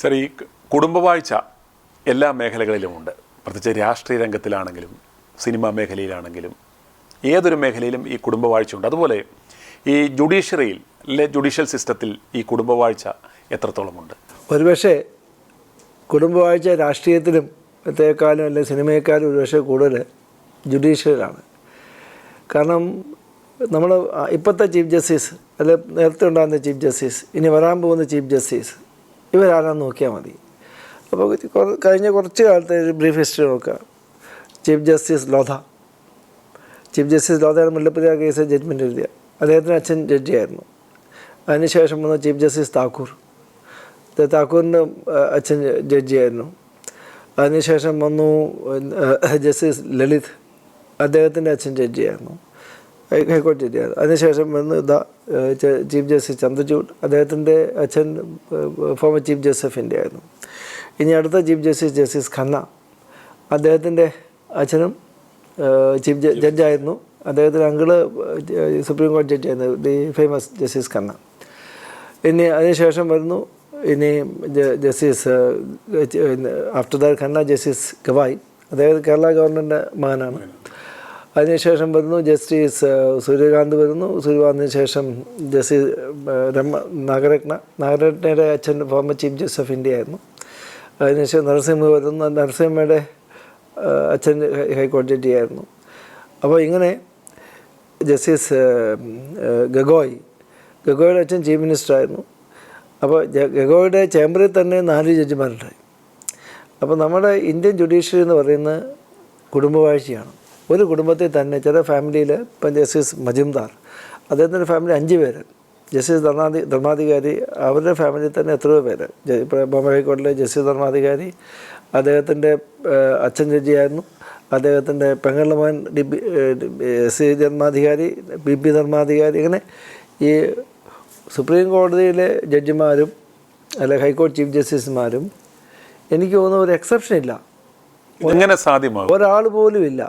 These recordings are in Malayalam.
സർ, ഈ കുടുംബവാഴ്ച എല്ലാ മേഖലകളിലുമുണ്ട്. പ്രത്യേകിച്ച് രാഷ്ട്രീയ രംഗത്തിലാണെങ്കിലും സിനിമാ മേഖലയിലാണെങ്കിലും ഏതൊരു മേഖലയിലും ഈ കുടുംബവാഴ്ചയുണ്ട്. അതുപോലെ ഈ ജുഡീഷ്യറിയിൽ അല്ലെ ജുഡീഷ്യൽ സിസ്റ്റത്തിൽ ഈ കുടുംബവാഴ്ച എത്രത്തോളമുണ്ട്? ഒരുപക്ഷെ കുടുംബവാഴ്ച രാഷ്ട്രീയത്തിലും ത്തേക്കാളും അല്ലെങ്കിൽ സിനിമയെക്കാളും ഒരുപക്ഷെ കൂടുതൽ ജുഡീഷ്യറിയിലാണ്. കാരണം നമ്മൾ ഇപ്പോഴത്തെ ചീഫ് ജസ്റ്റിസ് അല്ലെ നേരത്തെ ഉണ്ടാകുന്ന ചീഫ് ജസ്റ്റിസ് ഇനി വരാൻ പോകുന്ന ചീഫ് ജസ്റ്റിസ് ഇവരാരാന്ന് നോക്കിയാൽ മതി. അപ്പോൾ കഴിഞ്ഞ കുറച്ച് കാലത്തെ ഒരു ബ്രീഫ് ഹിസ്റ്ററി നോക്കുക. ചീഫ് ജസ്റ്റിസ് ലോധയാണ് മുല്ലപ്പെരിയാർ കേസ് ജഡ്ജ്മെൻറ്റ് എഴുതിയ. അദ്ദേഹത്തിന് അച്ഛൻ ജഡ്ജിയായിരുന്നു. അതിനുശേഷം വന്ന ചീഫ് ജസ്റ്റിസ് താക്കൂറിൻ്റെ അച്ഛൻ ജഡ്ജിയായിരുന്നു. അതിനുശേഷം വന്നു ജസ്റ്റിസ് ലളിത്, അദ്ദേഹത്തിൻ്റെ അച്ഛൻ ജഡ്ജിയായിരുന്നു, ഹൈക്കോടതി ജഡ്ജിയായിരുന്നു. അതിനുശേഷം വന്ന് ചീഫ് ജസ്റ്റിസ് ചന്ദ്രചൂഡ്, അദ്ദേഹത്തിൻ്റെ അച്ഛൻ former chief justice of India ആയിരുന്നു. ഇനി അടുത്ത ചീഫ് ജസ്റ്റിസ് ഖന്ന, അദ്ദേഹത്തിൻ്റെ അച്ഛനും ചീഫ് ജഡ്ജായിരുന്നു, അദ്ദേഹത്തിൻ്റെ അങ്കിള് സുപ്രീം കോടതി ജഡ്ജിയായിരുന്നു, ദി ഫേമസ് ജസ്റ്റിസ് ഖന്ന. ഇനി അതിനുശേഷം വരുന്നു ഇനി justice after that Khanna justice Gavai, അദ്ദേഹം കേരള ഗവൺമെൻറ്റിൻ്റെ മകനാണ്. അതിനുശേഷം വരുന്നു ജസ്റ്റിസ് സൂര്യകാന്ത് വരുന്നു. സൂര്യകാന്തിന് ശേഷം ജസ്റ്റിസ് നാഗരത്നയുടെ അച്ഛൻ former chief justice of India ആയിരുന്നു. അതിനുശേഷം നരസിംഹ വരുന്നു. നരസിംഹയുടെ അച്ഛൻ ഹൈക്കോടതി ജഡ്ജിയായിരുന്നു. അപ്പോൾ ഇങ്ങനെ ജസ്റ്റിസ് ഗഗോയുടെ അച്ഛൻ ചീഫ് മിനിസ്റ്ററായിരുന്നു. അപ്പോൾ ഗഗോയുടെ ചേംബറിൽ തന്നെ 4 ജഡ്ജിമാരുണ്ടായി. അപ്പോൾ നമ്മുടെ ഇന്ത്യൻ ജുഡീഷ്യറി എന്ന് പറയുന്നത് കുടുംബവാഴ്ചയാണ്. ഒരു കുടുംബത്തിൽ തന്നെ ചില ഫാമിലിയിൽ ഇപ്പം ജസ്റ്റിസ് മജുംദാർ, അദ്ദേഹത്തിൻ്റെ ഫാമിലി 5 പേര്. ജസ്റ്റിസ് ധർമാധികാരി, അവരുടെ ഫാമിലിയിൽ തന്നെ എത്രയോ പേര്. ഇപ്പോൾ ബോംബെ ഹൈക്കോടതിയിലെ ജസ്റ്റിസ് ധർമാധികാരി, അദ്ദേഹത്തിൻ്റെ അച്ഛൻ ജഡ്ജിയായിരുന്നു. അദ്ദേഹത്തിൻ്റെ പെങ്ങളുടെ മകൻ സി ധർമാധികാരി, ബി ധർമാധികാരി. ഇങ്ങനെ ഈ സുപ്രീം കോടതിയിലെ ജഡ്ജിമാരും അല്ലെ ഹൈക്കോടതി ചീഫ് ജസ്റ്റിസുമാരും എനിക്ക് തോന്നുന്ന ഒരു എക്സെപ്ഷൻ ഇല്ല, എങ്ങനെ സാധ്യമാകും? ഒരാൾ പോലും ഇല്ല.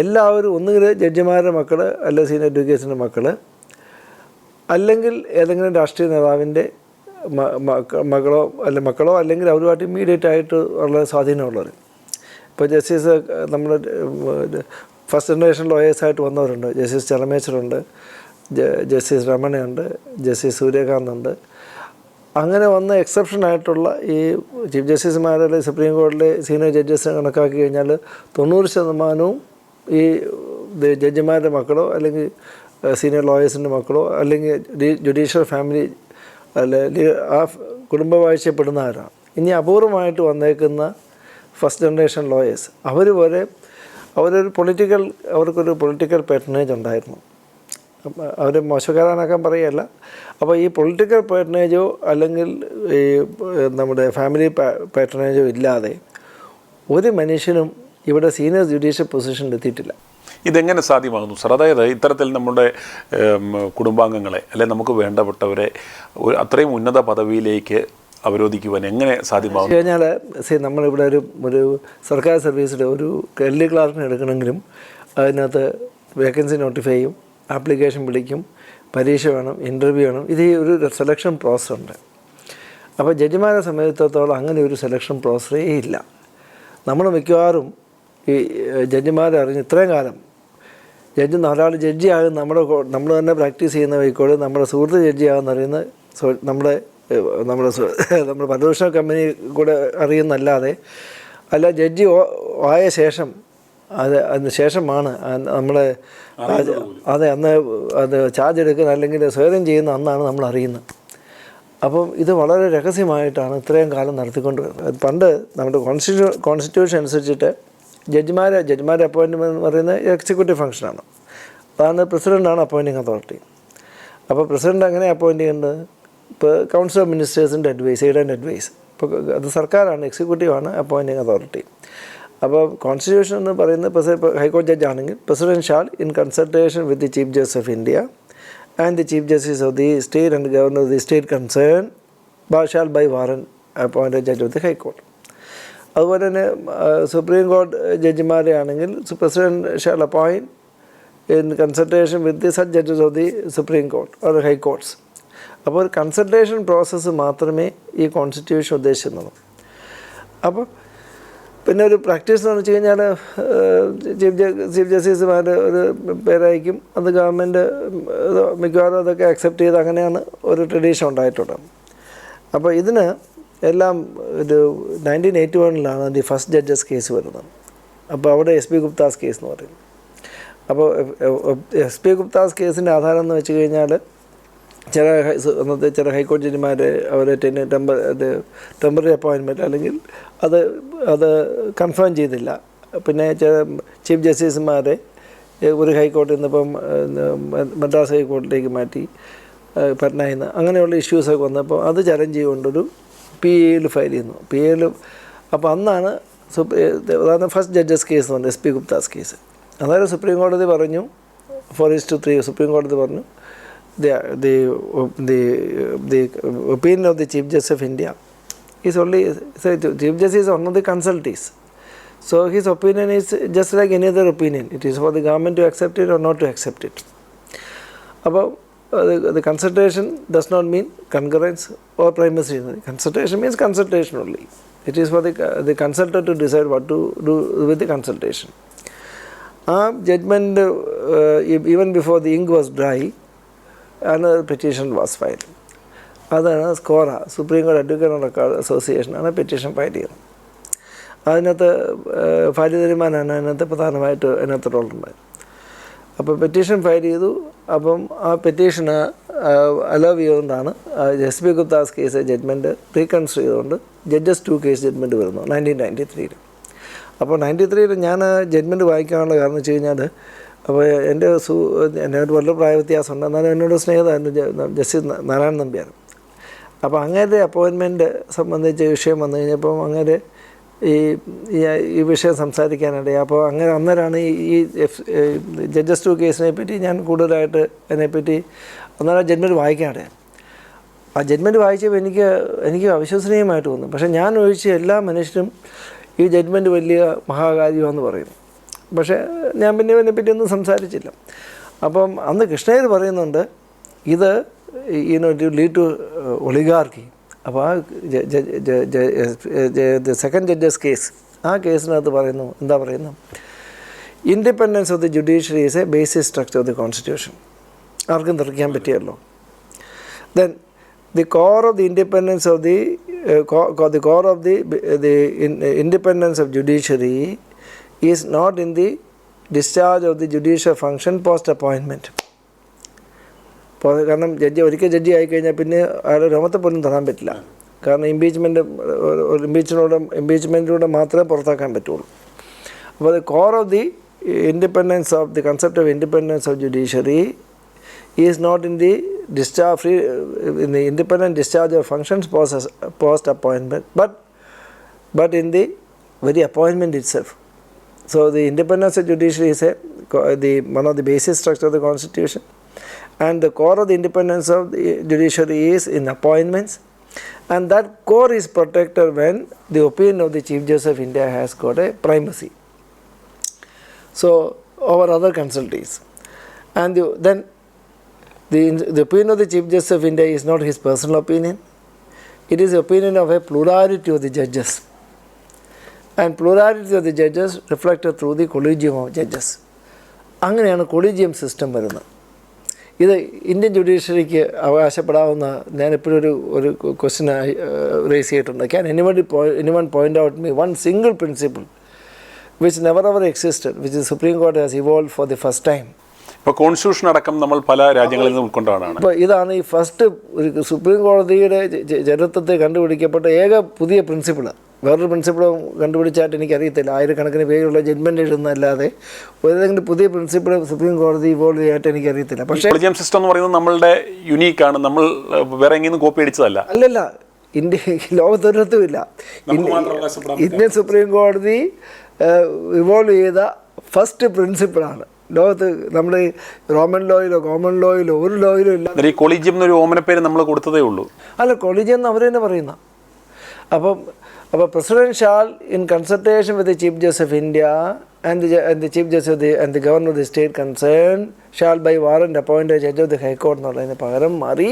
എല്ലാവരും ഒന്നുകിൽ ജഡ്ജിമാരുടെ മക്കൾ, അല്ലെ സീനിയർ അഡ്വക്കേറ്റ്സിൻ്റെ മക്കൾ, അല്ലെങ്കിൽ ഏതെങ്കിലും രാഷ്ട്രീയ നേതാവിൻ്റെ മക്കളോ അല്ലെങ്കിൽ അവരുമായിട്ട് ഇമ്മീഡിയറ്റ് ആയിട്ട് ഉള്ള സ്വാധീനമുള്ളവർ. ഇപ്പോൾ ജസ്റ്റിസ് നമ്മൾ ഫസ്റ്റ് ജനറേഷൻ ലോയേഴ്സായിട്ട് വന്നവരുണ്ട്. ജസ്റ്റിസ് ചെറമേശ്വറുണ്ട്, ജസ്റ്റിസ് രമണയുണ്ട്, ജസ്റ്റിസ് സൂര്യകാന്തുണ്ട്. അങ്ങനെ വന്ന എക്സെപ്ഷനായിട്ടുള്ള ഈ ചീഫ് ജസ്റ്റിസുമാരുടെ സുപ്രീം കോടതിയിലെ സീനിയർ ജഡ്ജസിനെ കണക്കാക്കി കഴിഞ്ഞാൽ 90% ഈ ജഡ്ജിമാരുടെ മക്കളോ അല്ലെങ്കിൽ സീനിയർ ലോയേഴ്സിൻ്റെ മക്കളോ അല്ലെങ്കിൽ ജുഡീഷ്യൽ ഫാമിലി അല്ലെങ്കിൽ ആ കുടുംബവാഴ്ചപ്പെടുന്നവരാണ്. ഇനി അപൂർവമായിട്ട് വന്നേക്കുന്ന ഫസ്റ്റ് ജനറേഷൻ ലോയേഴ്സ് അവരൊരു അവർക്കൊരു പൊളിറ്റിക്കൽ പാറ്റേണേജ് ഉണ്ടായിരുന്നു. അവർ മോശക്കാരാനാക്കാൻ പറയുകയല്ല. അപ്പോൾ ഈ പൊളിറ്റിക്കൽ പാറ്റേണേജോ അല്ലെങ്കിൽ ഈ നമ്മുടെ ഫാമിലി പാറ്റേണേജോ ഇല്ലാതെ ഒരു മനുഷ്യനും ഇവിടെ സീനിയർ ജുഡീഷ്യൽ പൊസിഷനിൽ എത്തിയിട്ടില്ല. ഇതെങ്ങനെ സാധ്യമാകുന്നു സർ? അതായത് ഇത്തരത്തിൽ നമ്മുടെ കുടുംബാംഗങ്ങളെ അല്ലെ നമുക്ക് വേണ്ടപ്പെട്ടവരെ അത്രയും ഉന്നത പദവിയിലേക്ക് അവരോധിക്കുവാൻ എങ്ങനെ സാധ്യമാകും കഴിഞ്ഞാൽ നമ്മളിവിടെ ഒരു സർക്കാർ സർവീസിൽ ഒരു എൽ.ഡി. ക്ലാർക്കിനെ എടുക്കണമെങ്കിലും അതിനകത്ത് വേക്കൻസി നോട്ടിഫൈ ചെയ്യും, ആപ്ലിക്കേഷൻ വിളിക്കും, പരീക്ഷ വേണം, ഇൻ്റർവ്യൂ വേണം. ഇത് ഒരു സെലക്ഷൻ പ്രോസസ് ഉണ്ട്. അപ്പോൾ ജഡ്ജിമാരെ സംബന്ധിച്ചിടത്തോളം അങ്ങനെ ഒരു സെലക്ഷൻ പ്രോസസ്സേ ഇല്ല. നമ്മൾ മിക്കവാറും ഈ ജഡ്ജിമാരെ അറിഞ്ഞ് ഇത്രയും കാലം ഒരാൾ ജഡ്ജിയാകും നമ്മൾ തന്നെ പ്രാക്ടീസ് ചെയ്യുന്ന വഴിക്കോട് നമ്മുടെ സുഹൃത്ത് ജഡ്ജിയാകുമെന്ന് അറിയുന്ന നമ്മുടെ പരദൂഷണ കമ്പനി കൂടെ അറിയുന്നല്ലാതെ അല്ല, ജഡ്ജി ആയ ശേഷം അതിന് ശേഷമാണ് നമ്മളെ അന്ന് ചാർജ് എടുക്കുന്ന അല്ലെങ്കിൽ സ്വയം ചെയ്യുന്ന അന്നാണ് നമ്മൾ അറിയുന്നത്. അപ്പം ഇത് വളരെ രഹസ്യമായിട്ടാണ് ഇത്രയും കാലം നടത്തിക്കൊണ്ട് വരുന്നത്. പണ്ട് നമ്മുടെ കോൺസ്റ്റിറ്റ്യൂഷൻ അനുസരിച്ചിട്ട് ജഡ്ജിമാരെ അപ്പോയിൻറ്റ്മെൻറ്റ് എന്ന് പറയുന്നത് എക്സിക്യൂട്ടീവ് ഫംഗ്ഷനാണ്. അതാണ് പ്രസിഡൻ്റാണ് അപ്പോയിൻറ്റിങ് അതോറിറ്റി. അപ്പോൾ പ്രസിഡൻ്റ് അങ്ങനെ അപ്പോയിൻറ്റ് ചെയ്യുന്നത് ഇപ്പോൾ കൗൺസിൽ ഓഫ് മിനിസ്റ്റേഴ്സിൻ്റെ അഡ്വൈസ്, എയ്ഡ് ആൻഡ് അഡ്വൈസ്. ഇപ്പോൾ അത് സർക്കാരാണ്, എക്സിക്യൂട്ടീവാണ് അപ്പോയിൻറ്റിങ് അതോറിറ്റി. അപ്പോൾ കോൺസ്റ്റിറ്റ്യൂഷൻ എന്ന് പറയുന്നത് ഹൈക്കോടതി ജഡ്ജ് ആണെങ്കിൽ president shall in consultation with the chief justice of India and the chief justice of the state and governor of the state concern shall by warrant appointed judge of the high court. അതുപോലെ തന്നെ സുപ്രീം കോടതി ജഡ്ജിമാരെ ആണെങ്കിൽ president shall appoint in consultation with the sub judges of the supreme court or high courts. അപ്പോൾ ഒരു കൺസൾട്ടേഷൻ പ്രോസസ്സ് മാത്രമേ ഈ കോൺസ്റ്റിറ്റ്യൂഷൻ ഉദ്ദേശിക്കുന്നുള്ളൂ. അപ്പോൾ പിന്നെ ഒരു പ്രാക്ടീസ് എന്ന് വെച്ച് കഴിഞ്ഞാൽ ചീഫ് ജസ്റ്റിസുമാർ ഒരു പേരയക്കും, അത് ഗവൺമെൻറ് മിക്കവാറും അതൊക്കെ അക്സെപ്റ്റ് ചെയ്ത് അങ്ങനെയാണ് ഒരു ട്രഡീഷൻ ഉണ്ടായിട്ടുള്ളത്. അപ്പോൾ ഇതിന് എല്ലാം ഒരു 1981 ദി ഫസ്റ്റ് ജഡ്ജസ് കേസ് വരുന്നത്. അപ്പോൾ അവിടെ SP ഗുപ്താസ് കേസ് എന്ന് പറയും. അപ്പോൾ SP ഗുപ്താസ് കേസിൻ്റെ ആധാരം എന്ന് വെച്ച് കഴിഞ്ഞാൽ അന്നത്തെ ചില ഹൈക്കോടതി ജഡ്ജിമാർ അവരെ ടെമ്പററി അപ്പോയിൻമെൻറ്റ് അല്ലെങ്കിൽ അത് കൺഫേം ചെയ്തില്ല. പിന്നെ ചില ചീഫ് ജസ്റ്റിസുമാരെ ഒരു ഹൈക്കോടതിയിൽ നിന്നിപ്പം മദ്രാസ് ഹൈക്കോടതിയിലേക്ക് മാറ്റി പട്നയിൽ നിന്ന്, അങ്ങനെയുള്ള ഇഷ്യൂസൊക്കെ വന്നപ്പോൾ അത് ചലഞ്ച് ചെയ്തുകൊണ്ടൊരു PAയിൽ ഫയൽ ചെയ്യുന്നു. PAയിൽ അപ്പോൾ അന്നാണ് അതാണ് ഫസ്റ്റ് ജഡ്ജസ് കേസ് എന്ന് പറഞ്ഞത്, SP ഗുപ്താസ് കേസ്. അതായത് സുപ്രീം കോടതി പറഞ്ഞു 4:3 സുപ്രീം കോടതി പറഞ്ഞു the opinion of the Chief Justice of India is only, Chief Justice is one of the consultees. So his opinion is just like any other opinion. It is for the government to accept it or not to accept it. About the consultation does not mean concurrence or primacy. Consultation means consultation only. It is for the consultant to decide what to do with the consultation. Judgment, even before the ink was dry, another petition was filed. അതാണ് സ്കോറ, സുപ്രീം കോടതി അഡ്വക്കേറ്റ് റെക്കോർഡ് അസോസിയേഷനാണ് പെറ്റീഷൻ ഫയൽ ചെയ്യുന്നത്. അതിനകത്ത് ഫയൽ തീരുമാനമാണ് അതിനകത്ത് പ്രധാനമായിട്ട് അതിനകത്ത് റോളുണ്ടായത്. അപ്പോൾ പെറ്റീഷൻ ഫയൽ ചെയ്തു. അപ്പം ആ പെറ്റീഷന് അലോ ചെയ്തുകൊണ്ടാണ് SP Gupta's case judgement reconsider ചെയ്തുകൊണ്ട് ജഡ്ജസ് 2 കേസ് ജഡ്ജ്മെൻറ്റ് വരുന്നു 1993. അപ്പോൾ 93 ഞാൻ ജഡ്ജ്മെൻറ്റ് വായിക്കാനുള്ള കാരണം വെച്ച് കഴിഞ്ഞാൽ, അപ്പോൾ എന്നോട് വളരെ പ്രായ വ്യത്യാസമുണ്ട്, എന്നാലും എന്നോട് സ്നേഹിതമായിരുന്നു ജസ്റ്റിസ് നാരായണൻ നമ്പ്യാർ. അപ്പോൾ അങ്ങേരുടെ അപ്പോയിൻമെൻറ്റ് സംബന്ധിച്ച വിഷയം വന്നു കഴിഞ്ഞപ്പം അങ്ങനെ ഈ വിഷയം സംസാരിക്കാനിടയായി. അപ്പോൾ അങ്ങനെ അന്നേരമാണ് ഈ ജഡ്ജസ് 2 കേസിനെ പറ്റി ഞാൻ കൂടുതലായിട്ട് അതിനെപ്പറ്റി അന്നേരം ജഡ്ജ്മെൻറ്റ് വായിക്കാനിടയായി. ആ ജഡ്ജ്മെൻറ്റ് വായിച്ചപ്പോൾ എനിക്ക് അവിശ്വസനീയമായിട്ട് തോന്നി. പക്ഷേ ഞാൻ ഒഴിച്ച് എല്ലാ മനുഷ്യരും ഈ ജഡ്ജ്മെൻറ്റ് വലിയ മഹാകാര്യമാണെന്ന് പറയും. പക്ഷേ ഞാൻ പിന്നെ ഇതിനെപ്പറ്റി ഒന്നും സംസാരിച്ചില്ല. അപ്പം അന്ന് കൃഷ്ണയ്യർ പറയുന്നുണ്ട് ഇത് ലീഡ് ടു ഒളിഗാർക്കി. അപ്പോൾ ആ സെക്കൻഡ് ജഡ്ജസ് കേസ്, ആ കേസിനകത്ത് പറയുന്നു, എന്താ പറയുന്നത്, independence of the judiciary is a basic structure of the constitution. ആർക്കും തെറിക്കാൻ പറ്റിയല്ലോ. Then the core of the independence of the core of the independence of judiciary is not in the discharge of the judicial function post appointment. കാരണം ഒരിക്കൽ ജഡ്ജി ആയിക്കഴിഞ്ഞാൽ പിന്നെ അയാൾ രോമത്തെ പോലും തൊടാൻ പറ്റില്ല. കാരണം ഇംപീച്ച്മെൻറ്റിലൂടെ മാത്രമേ പുറത്താക്കാൻ പറ്റുള്ളൂ. അപ്പോൾ the core of the independence of the concept of independence of judiciary is not in the in the independent discharge of functions post appointment, but in the very appointment itself. So the independence of judiciary is one of the basic structure of the constitution, and the core of the independence of the judiciary is in appointments, and that core is protected when the opinion of the Chief Justice of India has got a primacy, so over other consultees. And then the opinion of the Chief Justice of India is not his personal opinion, it is the opinion of a plurality of the judges. And plurality of the judges reflected through the collegium of judges. അങ്ങനെയാണ് കൊളീജിയം സിസ്റ്റം വരുന്നത്. ഇത് ഇന്ത്യൻ ജുഡീഷ്യറിക്ക് അവകാശപ്പെടാവുന്ന, ഞാനെപ്പോഴും ഒരു ക്വസ്റ്റ്യൻ റേസ് ചെയ്തിട്ടുണ്ട്. Can anyone point out me one single principle which never ever existed, which the Supreme Court has evolved for the first time? ഇപ്പോൾ കോൺസ്റ്റിറ്റ്യൂഷൻ അടക്കം നമ്മൾ പല രാജ്യങ്ങളിൽ നിന്ന് ഉൾക്കൊണ്ടതാണ്. ഇപ്പോൾ ഇതാണ് ഈ ഫസ്റ്റ് സുപ്രീം കോടതിയുടെ ചരിത്രത്തെ കണ്ടുപിടിക്കപ്പെട്ട ഏക പുതിയ പ്രിൻസിപ്പിൾ. വേറൊരു പ്രിൻസിപ്പിളും കണ്ടുപിടിച്ചായിട്ട് എനിക്കറിയത്തില്ല. ആയിരക്കണക്കിന് പേരുള്ള ജഡ്ജ്മെൻറ്റ് എഴുതുന്നതല്ലാതെ ഏതെങ്കിലും പുതിയ പ്രിൻസിപ്പിൾ സുപ്രീം കോടതി ഇവോൾവ് ചെയ്യായിട്ട് എനിക്കറിയത്തില്ല. പക്ഷേ കൊളീജിയം സിസ്റ്റം എന്ന് പറയുന്നത് നമ്മളുടെ യുണീക്കാണ്, നമ്മൾ വേറെ എങ്ങനെയും കോപ്പി അടിച്ചതല്ല. അല്ലല്ല, ലോകത്തൊരിടത്തുമില്ല. ഇന്ത്യൻ സുപ്രീം കോടതി ഇവോൾവ് ചെയ്ത ഫസ്റ്റ് പ്രിൻസിപ്പിളാണ്. ലോകത്ത് നമ്മുടെ റോമൻ ലോയിലോ കോമൺ ലോയിലോ ഒരു ലോയിലോ ഇല്ല. ഈ കൊളീജിയം എന്നൊരു ഓമന പേര് നമ്മൾ കൊടുത്തതേ ഉള്ളൂ. അല്ല, കൊളീജിയം എന്ന് അവർ തന്നെ പറയുന്ന. അപ്പോൾ president shall in consultation with the chief justice of India and the Chief Justice and the Governor of the state concerned shall by warrant appoint a judge of the High Court എന്നുള്ളതിന് പകരം മാറി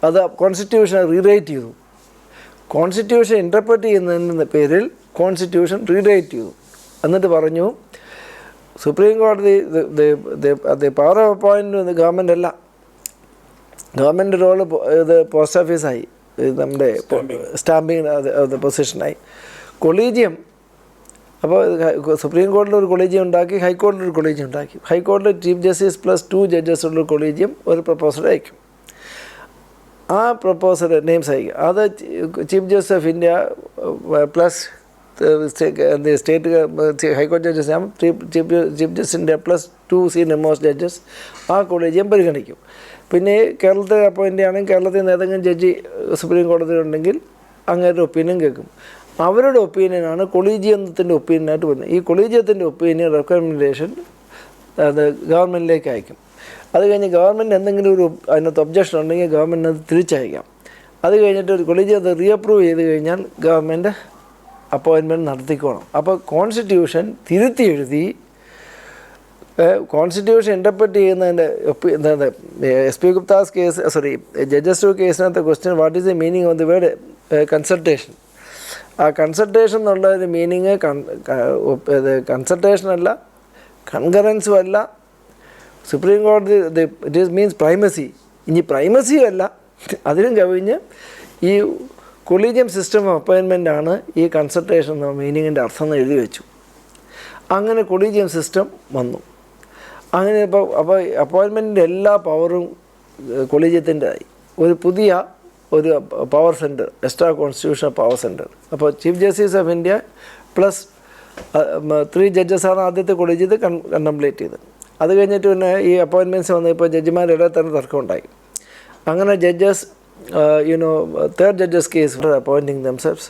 അത് കോൺസ്റ്റിറ്റ്യൂഷനെ റീറൈറ്റ് ചെയ്തു. കോൺസ്റ്റിറ്റ്യൂഷൻ ഇൻ്റർപ്രറ്റ് ചെയ്യുന്നതിൻ്റെ പേരിൽ കോൺസ്റ്റിറ്റ്യൂഷൻ റീറൈറ്റ് ചെയ്തു. എന്നിട്ട് പറഞ്ഞു സുപ്രീം കോടതി പവർ ഓഫ് അപ്പോയിൻറ്റ് ഗവൺമെൻറ് അല്ല, ഗവൺമെൻറ് റോള് ഇത് പോസ്റ്റ് ഓഫീസായി, നമ്മുടെ സ്റ്റാമ്പിങ് പൊസിഷനായി. കൊളീജിയം, അപ്പോൾ സുപ്രീം കോടതിയിൽ ഒരു കൊളീജിയം ഉണ്ടാക്കി, ഹൈക്കോടതിയിൽ ഒരു കൊളീജിയം ഉണ്ടാക്കി. ഹൈക്കോടതിയിൽ ചീഫ് ജസ്റ്റിസ് പ്ലസ് 2 ജഡ്ജസുള്ള കൊളീജിയം ഒരു പ്രപ്പോസൽ അയക്കും. ആ പ്രപ്പോസൽ നെയിംസ് അയക്കും. അത് chief justice of India plus state ഹൈക്കോടതി judges, chief justice India plus 2 senior most judges ആ കൊളീജിയം പരിഗണിക്കും. പിന്നെ കേരളത്തിൽ അപ്പോയിൻ്റ് ആണെങ്കിൽ കേരളത്തിൽ നിന്ന് ഏതെങ്കിലും ജഡ്ജി സുപ്രീം കോടതിയിലുണ്ടെങ്കിൽ അങ്ങേരുടെ ഒപ്പീനിയൻ കേൾക്കും. അവരുടെ ഒപ്പീനിയനാണ് കൊളീജിയത്തിൻ്റെ ഒപ്പീനിയനായിട്ട് വരുന്നത്. ഈ കൊളീജിയത്തിൻ്റെ ഒപ്പീനിയൻ റെക്കമെൻഡേഷൻ അത് ഗവൺമെൻറ്റിലേക്ക് അയക്കും. അത് കഴിഞ്ഞ് ഗവൺമെൻറ് എന്തെങ്കിലും ഒരു അതിനകത്ത് ഒബ്ജക്ഷൻ ഉണ്ടെങ്കിൽ ഗവൺമെൻറ് അത് തിരിച്ചയക്കാം. അത് കഴിഞ്ഞിട്ട് ഒരു കൊളീജിയം അത് റീഅപ്രൂവ് ചെയ്ത് കഴിഞ്ഞാൽ ഗവൺമെൻറ് അപ്പോയിൻമെൻറ്റ് നടത്തിക്കോണം. അപ്പോൾ കോൺസ്റ്റിറ്റ്യൂഷൻ തിരുത്തി എഴുതി കോൺസ്റ്റിറ്റ്യൂഷൻ ഇൻ്റർപ്രറ്റ് ചെയ്യുന്നതിൻ്റെ എന്താണ് SP ഗുപ്താസ് കേസ്, ജഡ്ജസ് 2 കേസിനകത്ത് question what is the meaning of the word consultation. ആ കൺസൾട്ടേഷൻ എന്നുള്ള ഒരു മീനിങ് കൺസൾട്ടേഷനല്ല, കൺകറൻസും അല്ല. സുപ്രീം കോടതി ഇറ്റ് ഈസ് മീൻസ് പ്രൈമസി. ഇനി പ്രൈമസിയും അല്ല, അതിനും കവിഞ്ഞ് ഈ കൊളീജിയം സിസ്റ്റം ഓഫ് അപ്പോയിൻമെൻ്റ് ആണ് ഈ കൺസൾട്ടേഷൻ എന്ന മീനിങ്ങിൻ്റെ അർത്ഥം എന്ന് എഴുതി വെച്ചു. അങ്ങനെ കൊളീജിയം സിസ്റ്റം വന്നു. അങ്ങനെ ഇപ്പോൾ അപ്പോയിൻമെൻറ്റിൻ്റെ എല്ലാ പവറും കൊളീജിയത്തിൻ്റെ ആയി. ഒരു പുതിയ ഒരു power centre, extra constitutional power centre. അപ്പോൾ chief justice of India plus 3 ജഡ്ജസാണ് ആദ്യത്തെ കൊളീജിയത്തിൽ കണ്ടംപ്ലേറ്റ് ചെയ്തത്. അത് കഴിഞ്ഞിട്ട് പിന്നെ ഈ അപ്പോയിൻമെൻറ്റ്സ് വന്നപ്പോൾ ജഡ്ജിമാരുടെ തന്നെ തർക്കം ഉണ്ടായി. അങ്ങനെ judges third judges case for appointing themselves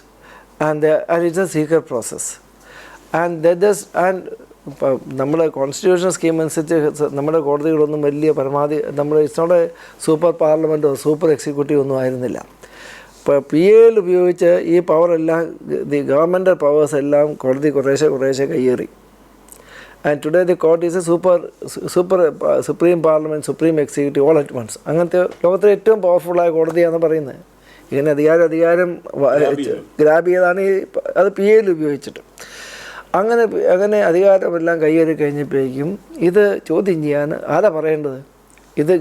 and it's a secret process. And judges and നമ്മുടെ കോൺസ്റ്റിറ്റ്യൂഷൻ സ്കീം അനുസരിച്ച് നമ്മുടെ കോടതികളൊന്നും വലിയ പരമാവധി നമ്മുടെ ഇഷ്ടോടെ സൂപ്പർ പാർലമെൻറ്റോ സൂപ്പർ എക്സിക്യൂട്ടീവ് ഒന്നും ആയിരുന്നില്ല. ഇപ്പോൾ PAL ഉപയോഗിച്ച് ഈ പവറെല്ലാം ഗവൺമെൻറ് പവേഴ്സ് എല്ലാം കോടതി കുറേശ്ശെ കയ്യേറി. And today the court is a supreme parliament, supreme executive all at once. അങ്ങനത്തെ ലോകത്തിലെ ഏറ്റവും പവർഫുള്ളായ കോടതിയാണെന്ന് പറയുന്നത്. ഇങ്ങനെ അധികാരം ഗ്രാബ് ചെയ്താണ് അത് PAL ഉപയോഗിച്ചിട്ട്. അങ്ങനെ അധികാരമെല്ലാം കയ്യേറി കഴിഞ്ഞപ്പോഴേക്കും ഇത് ചോദ്യം ചെയ്യാൻ ആരാ പറയേണ്ടത്? ഇത്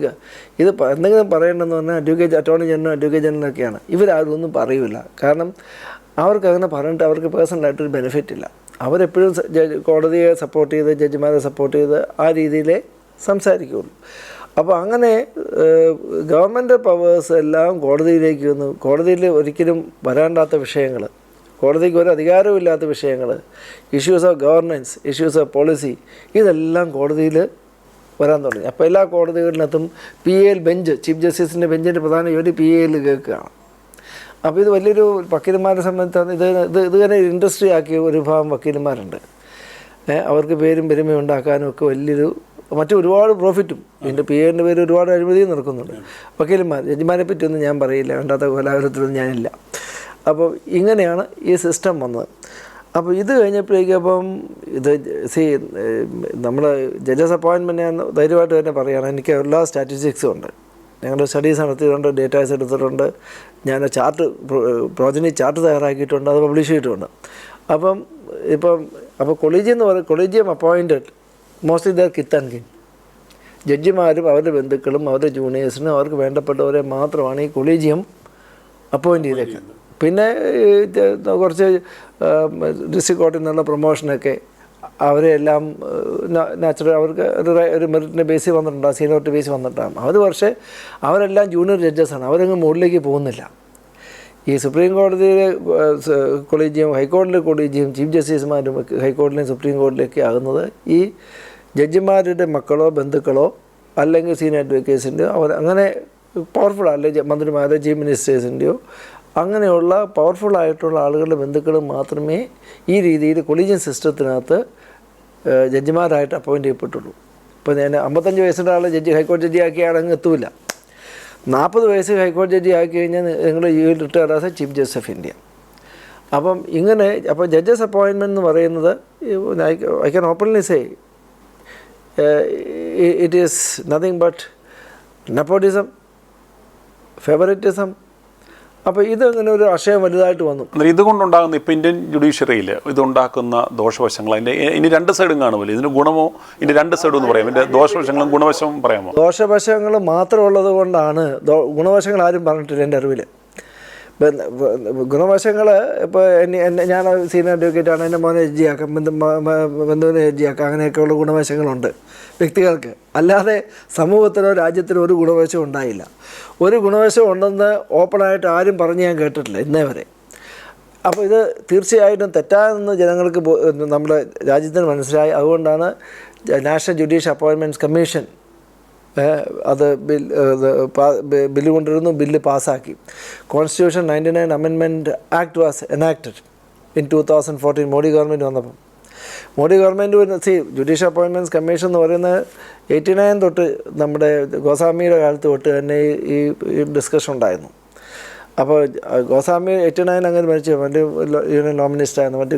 എന്തെങ്കിലും പറയേണ്ടതെന്ന് പറഞ്ഞാൽ അറ്റോർണി ജനറലൊക്കെയാണ്. ഇവരാരും ഒന്നും പറയില്ല. കാരണം അവർക്ക് അങ്ങനെ പറഞ്ഞിട്ട് അവർക്ക് പേഴ്സണലായിട്ടൊരു ബെനിഫിറ്റ് ഇല്ല. അവരെപ്പോഴും കോടതിയെ സപ്പോർട്ട് ചെയ്ത് ജഡ്ജിമാരെ സപ്പോർട്ട് ചെയ്ത് ആ രീതിയിലേ സംസാരിക്കുകയുള്ളൂ. അപ്പോൾ അങ്ങനെ ഗവൺമെൻറ് പവേഴ്സ് എല്ലാം കോടതിയിലേക്ക് വന്നു. കോടതിയിൽ ഒരിക്കലും വരാണ്ടാത്ത വിഷയങ്ങൾ, കോടതിക്ക് ഒരു അധികാരവും ഇല്ലാത്ത വിഷയങ്ങൾ, issues of governance, issues of policy, ഇതെല്ലാം കോടതിയിൽ വരാൻ തുടങ്ങി. അപ്പോൾ എല്ലാ കോടതികളിനകത്തും PAL ബെഞ്ച്, ചീഫ് ജസ്റ്റിസിൻ്റെ ബെഞ്ചിൻ്റെ പ്രധാന ജോലി PAL കേൾക്കുകയാണ്. അപ്പോൾ ഇത് വലിയൊരു വക്കീലന്മാരെ സംബന്ധിച്ചാണ് ഇത് തന്നെ ഇൻഡസ്ട്രി ആക്കിയ ഒരു വിഭാഗം വക്കീലന്മാരുണ്ട്. അവർക്ക് പേരും പെരുമയും ഉണ്ടാക്കാനും ഒക്കെ വലിയൊരു മറ്റു ഒരുപാട് പ്രോഫിറ്റും ഇതിൻ്റെ PALൻ്റെ പേര് ഒരുപാട് അഴിമതിയും നടക്കുന്നുണ്ട്. വക്കീലന്മാർ, ജഡ്ജിമാരെ പറ്റിയൊന്നും ഞാൻ പറയില്ല, വേണ്ടാത്ത കോലാഹലത്തിലൊന്നും ഞാനില്ല. അപ്പോൾ ഇങ്ങനെയാണ് ഈ സിസ്റ്റം വന്നത്. അപ്പോൾ ഇത് കഴിഞ്ഞപ്പോഴേക്കും അപ്പം ഇത് നമ്മൾ ജഡ്ജസ് അപ്പോയിൻമെൻറ്റ് ഞാൻ ധൈര്യമായിട്ട് തന്നെ പറയുകയാണ്. എനിക്ക് എല്ലാ സ്റ്റാറ്റിസ്റ്റിക്സും ഉണ്ട്. ഞങ്ങളുടെ സ്റ്റഡീസ് നടത്തിയിട്ടുണ്ട്, ഡേറ്റാസ് എടുത്തിട്ടുണ്ട്, ഞാൻ പ്രോജനി ചാർട്ട് തയ്യാറാക്കിയിട്ടുണ്ട്, അത് പബ്ലിഷ് ചെയ്തിട്ടുണ്ട്. അപ്പോൾ collegium appointed mostly their kith and kin. ജഡ്ജിമാരും അവരുടെ ബന്ധുക്കളും അവരുടെ ജൂനിയേഴ്സിനും അവർക്ക് വേണ്ടപ്പെട്ടവരെ മാത്രമാണ് ഈ കൊളീജിയം അപ്പോയിൻറ്റ് ചെയ്തേക്കുന്നത്. പിന്നെ കുറച്ച് ഡിസ്ട്രിക്ട് കോർട്ടിൽ നിന്നുള്ള പ്രൊമോഷനൊക്കെ അവരെല്ലാം നാച്ചുറൽ അവർക്ക് ഒരു മെറിറ്റിൻ്റെ ബേസിൽ വന്നിട്ടുണ്ടാകും, സീനിയോറിറ്റി ബേസിൽ വന്നിട്ടുണ്ടാകും. പക്ഷേ അവരെല്ലാം ജൂനിയർ ജഡ്ജസാണ്, അവരങ്ങ് മുകളിലേക്ക് പോകുന്നില്ല. ഈ സുപ്രീം കോടതിയിലെ കൊളീജിയം, ഹൈക്കോടതിയിലെ കൊളീജിയം, ചീഫ് ജസ്റ്റിസുമാരും ഹൈക്കോടതിയിലെയും സുപ്രീം കോടതിയിലേക്ക് ആകുന്നത് ഈ ജഡ്ജിമാരുടെ മക്കളോ ബന്ധുക്കളോ അല്ലെങ്കിൽ സീനിയർ അഡ്വക്കേറ്റ്സിൻ്റെയോ അങ്ങനെ പവർഫുൾ അല്ലെങ്കിൽ മന്ത്രിമാരോ ചീഫ് മിനിസ്റ്റേഴ്സിൻ്റെയോ അങ്ങനെയുള്ള പവർഫുള്ളായിട്ടുള്ള ആളുകളുടെ ബന്ധുക്കൾ മാത്രമേ ഈ രീതിയിൽ കൊളീജിയൻ സിസ്റ്റത്തിനകത്ത് ജഡ്ജിമാരായിട്ട് അപ്പോയിൻ്റ് ചെയ്യപ്പെട്ടുള്ളൂ. ഇപ്പോൾ ഞാൻ 55 വയസ്സിൻ്റെ ആളെ ഹൈക്കോടതി ജഡ്ജി ആക്കിയ ആളങ്ങ് എത്തൂല. 40 വയസ്സ് ഹൈക്കോടതി ജഡ്ജി ആക്കി കഴിഞ്ഞാൽ നിങ്ങൾ retire as A chief justice of India. അപ്പോൾ ജഡ്ജസ് അപ്പോയിൻമെൻറ്റ് എന്ന് പറയുന്നത് I can openly say it is nothing but nepotism, favouritism. അപ്പോൾ ഇതങ്ങനെ ഒരു ആശയം വലുതായിട്ട് വന്നു. എന്നാൽ ഇതുകൊണ്ടുണ്ടാകുന്ന ഇപ്പോൾ ഇന്ത്യൻ ജുഡീഷ്യറിയിൽ ഇതുണ്ടാക്കുന്ന ദോഷവശങ്ങൾ അതിൻ്റെ ഇനി രണ്ട് സൈഡും കാണുമല്ലോ, ഇതിന് ഗുണമോ ഇതിൻ്റെ രണ്ട് സൈഡും എന്ന് പറയാം, ഇതിൻ്റെ ദോഷവശങ്ങളും ഗുണവശവും പറയാമോ? ദോഷവശങ്ങൾ മാത്രമുള്ളത് കൊണ്ടാണ്, ഗുണവശങ്ങൾ ആരും പറഞ്ഞിട്ടില്ല എൻ്റെ അറിവിൽ. ഗുണവശങ്ങൾ ഇപ്പോൾ ഞാൻ സീനിയർ അഡ്വക്കേറ്റാണ്, എൻ്റെ മോനെ എഡ്ജി ആക്കാം, ബന്ധുവിനെ എഡ്ജി ആക്കാം, അങ്ങനെയൊക്കെയുള്ള ഗുണവശങ്ങളുണ്ട് വ്യക്തികൾക്ക്. അല്ലാതെ സമൂഹത്തിനോ രാജ്യത്തിനോ ഒരു ഗുണവശം ഉണ്ടായില്ല. ഒരു ഗുണവശം ഉണ്ടെന്ന് ഓപ്പണായിട്ട് ആരും പറഞ്ഞ് ഞാൻ കേട്ടിട്ടില്ല ഇന്നേ വരെ. അപ്പോൾ ഇത് തീർച്ചയായിട്ടും തെറ്റാണെന്ന് ജനങ്ങൾക്ക് നമ്മുടെ രാജ്യത്തിന് മനസ്സിലായി. അതുകൊണ്ടാണ് നാഷണൽ ജുഡീഷ്യൽ അപ്പോയിൻമെൻറ്റ്സ് കമ്മീഷൻ അത് ബില്ല് കൊണ്ടുവരുന്നു, ബില്ല് പാസ്സാക്കി. Constitution 99 amendment act was enacted in 2014 Modi government വന്നപ്പം. Modi government judicial appointments commission എന്ന് പറയുന്നത് 89 തൊട്ട് നമ്മുടെ ഗോസ്വാമിയുടെ കാലത്ത് തൊട്ട് തന്നെ ഈ ഡിസ്കഷൻ ഉണ്ടായിരുന്നു. അപ്പോൾ ഗോസ്വാമി 89 അങ്ങനെ മരിച്ചു, മറ്റ് യൂണിയൻ ലോ മിനിസ്റ്ററായിരുന്നു, മറ്റ്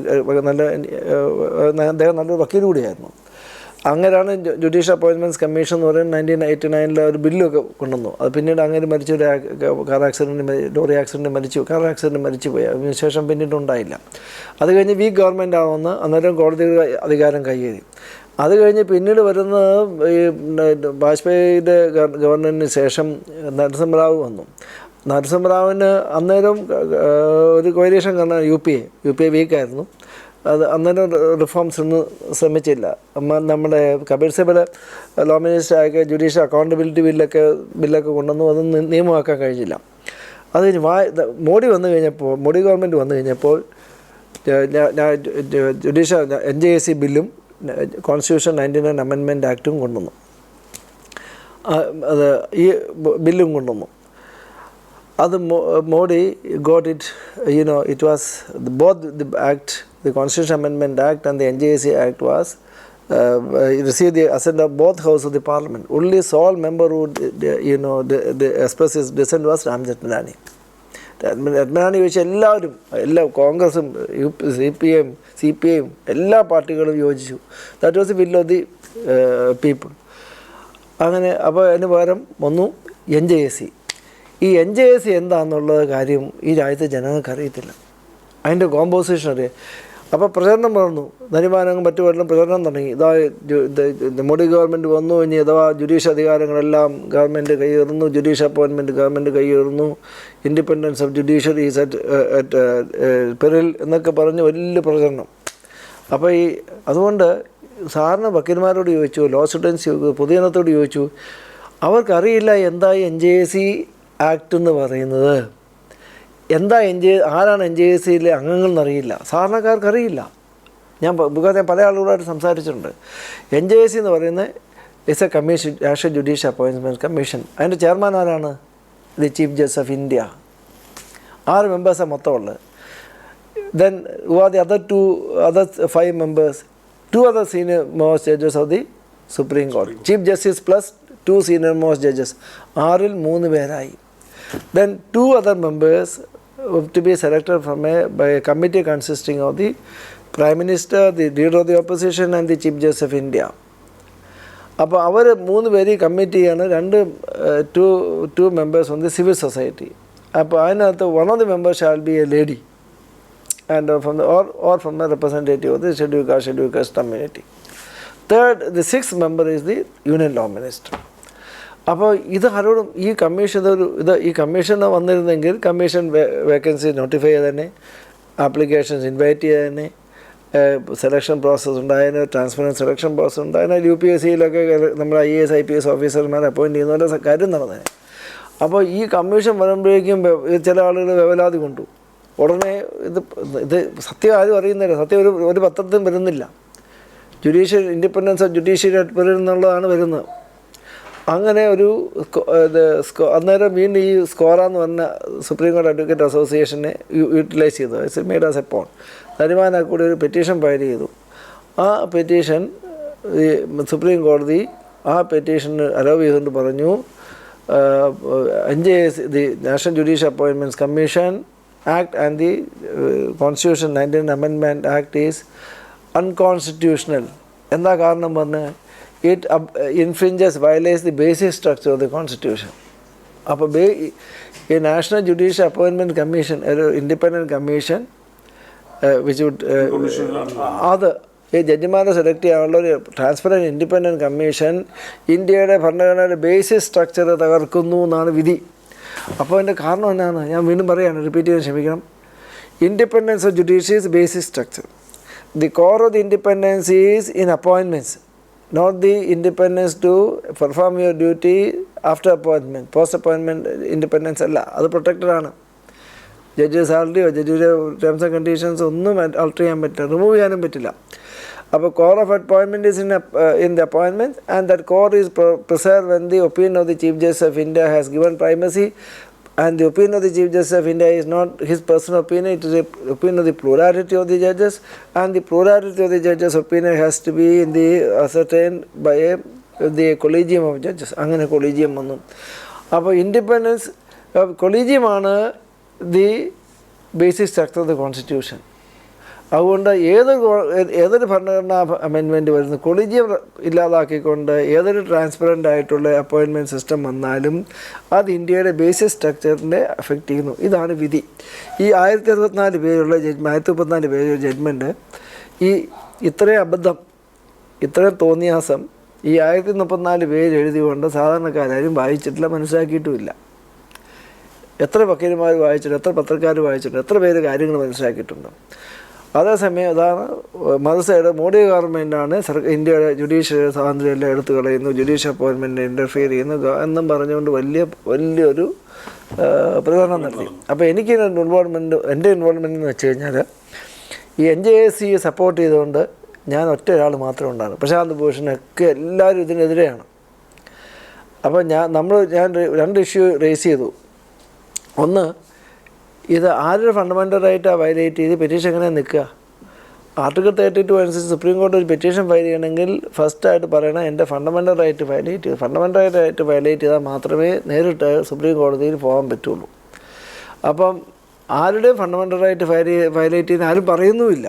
അദ്ദേഹം നല്ലൊരു വക്കീൽ കൂടിയായിരുന്നു. അങ്ങനെയാണ് ജുഡീഷ്യൽ അപ്പോയിൻമെൻറ്റ്സ് കമ്മീഷൻ എന്ന് പറയുന്നത് 1989 ഒരു ബില്ലൊക്കെ കൊണ്ടുവന്നു. അത് പിന്നീട് അങ്ങനെ മരിച്ചു, ഒരു കാർ ആക്സിഡൻറ്റ്, ലോറി ആക്സിഡൻറ്റ് മരിച്ചു, കാർ ആക്സിഡൻറ്റ് മരിച്ചു പോയി. അതിനുശേഷം പിന്നീട് ഉണ്ടായില്ല. അത് കഴിഞ്ഞ് വീക്ക് ഗവൺമെൻറ് ആവുമെന്ന് അന്നേരം കോടതിയുടെ അധികാരം കൈയേറി. അത് കഴിഞ്ഞ് പിന്നീട് വരുന്നത് ഈ വാജ്പേയിയുടെ ഗവൺമെൻറ്റിന് ശേഷം നരസിംഹറാവു വന്നു. നരസിംഹറാവിന് അന്നേരം ഒരു കോയിലേഷൻ കാരണം യു പി എ വീക്കായിരുന്നു. അത് അന്നേരം റിഫോംസ് ഒന്നും ശ്രമിച്ചില്ല. നമ്മുടെ കപിൽ സിബൽ ലോ മിനിസ്റ്ററായ ജുഡീഷ്യൽ അക്കൗണ്ടബിലിറ്റി ബില്ലൊക്കെ കൊണ്ടുവന്നു, അതൊന്നും നിയമമാക്കാൻ കഴിഞ്ഞില്ല. അത് കഴിഞ്ഞ് മോഡി വന്നു കഴിഞ്ഞപ്പോൾ, മോഡി ഗവൺമെൻറ് വന്നു കഴിഞ്ഞപ്പോൾ ജുഡീഷ്യൽ NJAC ബില്ലും കോൺസ്റ്റിറ്റ്യൂഷൻ 99 അമെൻമെൻറ്റ് ആക്റ്റും കൊണ്ടുവന്നു. അത് ഈ ബില്ലും കൊണ്ടുവന്നു. അത് Modi got it, it was both the act, the Constitution Amendment Act and the NJAC Act was received the assent of both houses of the Parliament. Only sole member who expressed his dissent was Ram Jethmalani. Jethmalani വെച്ച് എല്ലാ കോൺഗ്രസും CPM എല്ലാ പാർട്ടികളും യോജിച്ചു. That was the will of the people. അങ്ങനെ അപ്പോൾ അതിന് പകരം വന്നു NJAC. ഈ NJAC എന്താണെന്നുള്ള കാര്യം ഈ രാജ്യത്തെ ജനങ്ങൾക്ക് അറിയത്തില്ല, അതിൻ്റെ കോമ്പോസിഷൻ അറിയാം. അപ്പോൾ പ്രചരണം പറഞ്ഞു, നരിമാനങ്ങും മറ്റുമെല്ലാം പ്രചരണം തുടങ്ങി. മോഡി ഗവൺമെൻറ് വന്നു, ഇനി അഥവാ ജുഡീഷ്യൽ അധികാരങ്ങളെല്ലാം ഗവൺമെൻറ് കൈയേറുന്നു, ജുഡീഷ്യൽ അപ്പോയിൻമെൻറ്റ് ഗവൺമെൻറ് കൈയേറുന്നു, independence of judiciary is at peril എന്നൊക്കെ പറഞ്ഞ് വലിയ പ്രചരണം. അപ്പോൾ അതുകൊണ്ട് സാറിന് വക്കീൽമാരോട് ചോദിച്ചു, ലോ സ്റ്റുഡൻസ് പൊതുജനത്തോട് ചോദിച്ചു, അവർക്കറിയില്ല എന്താ NJAC ആക്ട് എന്ന് പറയുന്നത്, എന്താ ആരാണ് NJACയിലെ അംഗങ്ങളെന്നറിയില്ല, സാധാരണക്കാർക്കറിയില്ല. ഞാൻ പല ആളുകളായിട്ട് സംസാരിച്ചിട്ടുണ്ട്. NJAC എന്ന് പറയുന്നത് it's a commission, national judicial appointment commission. അതിൻ്റെ ചെയർമാൻ ആരാണ്? The chief justice of India. 6 മെമ്പേഴ്സാണ് മൊത്തമുള്ളത്. Then who are the other 5 members? 2 other senior most judges of the Supreme Court. Chief Justice plus 2 senior most judges. 6-ൽ 3 പേരായി. Then 2 other members to be selected from by a committee consisting of the Prime Minister, the Leader of the Opposition and the Chief Justice of India. അപ്പോൾ അവർ 3 പേര് ഈ കമ്മിറ്റിയാണ്. 2 members from the civil society. അപ്പോൾ അതിനകത്ത് one of the members shall be a lady and from the representative of the scheduled caste community. Third, the 6th member is the Union Law Minister. അപ്പോൾ ഇത് ആരോടും ഈ കമ്മീഷൻ ഈ കമ്മീഷൻ വന്നിരുന്നെങ്കിൽ കമ്മീഷൻ വേക്കൻസി നോട്ടിഫൈ ചെയ്ത് തന്നെ, ആപ്ലിക്കേഷൻസ് ഇൻവൈറ്റ് ചെയ്ത് തന്നെ, സെലക്ഷൻ പ്രോസസ്സ് ഉണ്ടായതിന്, ട്രാൻസ്പെറൻറ്റ് സെലക്ഷൻ പ്രോസസ്സ് ഉണ്ടായതിന്, UPSCയിലൊക്കെ നമ്മൾ IAS IPS ഓഫീസർമാരെ അപ്പോയിൻറ്റ് ചെയ്യുന്നവരുടെ കാര്യം നടന്നേനെ. അപ്പോൾ ഈ കമ്മീഷൻ വരുമ്പോഴേക്കും ചില ആളുകൾ വേവലാതി കൊണ്ടു. ഉടനെ ഇത് സത്യം ആരും അറിയുന്നില്ല, സത്യം ഒരു പത്രത്തിലും വരുന്നില്ല. ജുഡീഷ്യൽ ഇൻഡിപെൻഡൻസ് ഓഫ് ജുഡീഷ്യറി എന്നുള്ളതാണ് വരുന്നത്. അങ്ങനെ ഒരു അന്നേരം വീണ്ടും ഈ സ്കോറാന്ന് പറഞ്ഞ സുപ്രീം കോടതി അഡ്വക്കേറ്റ് അസോസിയേഷനെ യൂട്ടിലൈസ് ചെയ്തു. It's made as a pawn. നരിമാനെ കൂടി ഒരു പെറ്റീഷൻ ഫയൽ ചെയ്തു. ആ പെറ്റീഷൻ സുപ്രീം കോടതി ആ പെറ്റീഷന് അലോ ചെയ്തുകൊണ്ട് പറഞ്ഞു, NJAC, the National Judicial Appointments Commission Act and the Constitution 19 Amendment Act is unconstitutional. എന്താ കാരണം പറഞ്ഞ്, it infringes, violates the basic structure of the Constitution. അപ്പോൾ ഈ നാഷണൽ ജുഡീഷ്യൽ അപ്പോയിൻമെൻറ്റ് കമ്മീഷൻ ഒരു ഇൻഡിപെൻഡൻറ്റ് കമ്മീഷൻ വിച്ച് അത് ഈ ജഡ്ജിമാരെ സെലക്ട് ചെയ്യാനുള്ള ഒരു ട്രാൻസ്പെറൻറ്റ് ഇൻഡിപെൻഡൻറ്റ് കമ്മീഷൻ ഇന്ത്യയുടെ ഭരണഘടനയുടെ ബേസിക് സ്ട്രക്ചർ തകർക്കുന്നു എന്നാണ് വിധി. അപ്പോൾ അതിൻ്റെ കാരണം എന്നാണ്, ഞാൻ വീണ്ടും പറയുകയാണ്, റിപ്പീറ്റ് ചെയ്യാൻ ക്ഷമിക്കണം. Independence of judiciary is basic structure. The core of the independence is in appointments, not the independence to perform your duty after appointment. Post appointment independence അല്ല, അത് പ്രൊട്ടക്റ്റഡ് ആണ്. ജഡ്ജി സാലറിയോ ജഡ്ജിയുടെ ടേംസ് ആൻഡ് കണ്ടീഷൻസ് ഒന്നും ആൾട്ടർ ചെയ്യാൻ പറ്റില്ല, റിമൂവ് ചെയ്യാനും പറ്റില്ല. അപ്പോൾ core of appointment is in the appointment and that core is preserve when the opinion of the chief justice of India has given primacy. And the opinion of the Chief Justice of India is not his personal opinion, it is the opinion of the plurality of the judges, and the plurality of the judges' opinion has to be in the ascertained by the collegium of judges. അങ്ങനെ collegium വന്നു. അപ്പോൾ independence collegium-ആണ് the basic structure of the constitution. അതുകൊണ്ട് ഏതൊരു ഭരണഘടനാ അമെൻമെൻറ്റ് വരുന്ന കൊളീജിയം ഇല്ലാതാക്കിക്കൊണ്ട് ഏതൊരു ട്രാൻസ്പെറൻ്റ് ആയിട്ടുള്ള അപ്പോയിൻമെൻറ്റ് സിസ്റ്റം വന്നാലും അത് ഇന്ത്യയുടെ ബേസിക് സ്ട്രക്ചറിനെ അഫക്റ്റ് ചെയ്യുന്നു. ഇതാണ് വിധി. ഈ 1064 പേരുള്ള 1034 പേരുള്ള ജഡ്ജ്മെൻറ്റ് ഈ ഇത്രയും അബദ്ധം, ഇത്രയും തോന്നിയാസം ഈ 1034 പേര് എഴുതിക്കൊണ്ട് സാധാരണക്കാരും വായിച്ചിട്ടില്ല, മനസ്സിലാക്കിയിട്ടുമില്ല. എത്ര വക്കീലന്മാർ വായിച്ചിട്ട്, എത്ര പത്രക്കാർ വായിച്ചിട്ട്, എത്ര പേര് കാര്യങ്ങൾ മനസ്സിലാക്കിയിട്ടുണ്ട്. അതേസമയം അതാണ് മറുസൈഡ് മോഡി ഗവൺമെൻറ്റാണ് ഇന്ത്യയുടെ ജുഡീഷ്യൽ സ്വാതന്ത്ര്യം എല്ലാം എടുത്തു കളയുന്നു, ജുഡീഷ്യൽ അപ്പോയിൻമെൻറ്റ് ഇൻ്റർഫിയർ ചെയ്യുന്നു എന്നും പറഞ്ഞുകൊണ്ട് വലിയൊരു പ്രകടനം നടത്തി. അപ്പോൾ എനിക്ക് എൻ്റെ ഇൻവോൾവ്മെൻ്റ് എന്ന് വെച്ച് കഴിഞ്ഞാൽ ഈ NJAC സപ്പോർട്ട് ചെയ്തുകൊണ്ട് ഞാൻ ഒറ്റ ഒരാൾ മാത്രമേ ഉണ്ടായിരുന്നു. പ്രശാന്ത് ഭൂഷണൊക്കെ എല്ലാവരും ഇതിനെതിരെയാണ്. അപ്പോൾ ഞാൻ 2 ഇഷ്യൂ റേസ് ചെയ്തു. ഒന്ന്, ഇത് ആരുടെ ഫണ്ടമെൻ്റൽ റൈറ്റാണ് വയലേറ്റ് ചെയ്ത് പെറ്റീഷൻ എങ്ങനെ നിൽക്കുക? ആർട്ടിക്കിൾ 32 അനുസരിച്ച് സുപ്രീം കോടതി ഒരു പെറ്റീഷൻ ഫയൽ ചെയ്യണമെങ്കിൽ ഫസ്റ്റായിട്ട് പറയണം എൻ്റെ ഫണ്ടമെൻ്റൽ റൈറ്റ് വയലേറ്റ് ചെയ്തു. ഫണ്ടമെൻ്റൽ റൈറ്റ് വയലേറ്റ് ചെയ്താൽ മാത്രമേ നേരിട്ട് സുപ്രീം കോടതിയിൽ പോകാൻ പറ്റുള്ളൂ. അപ്പം ആരുടെയും ഫണ്ടമെൻ്റൽ റൈറ്റ് വയലേറ്റ് ചെയ്യുന്ന ആരും പറയുന്നുമില്ല.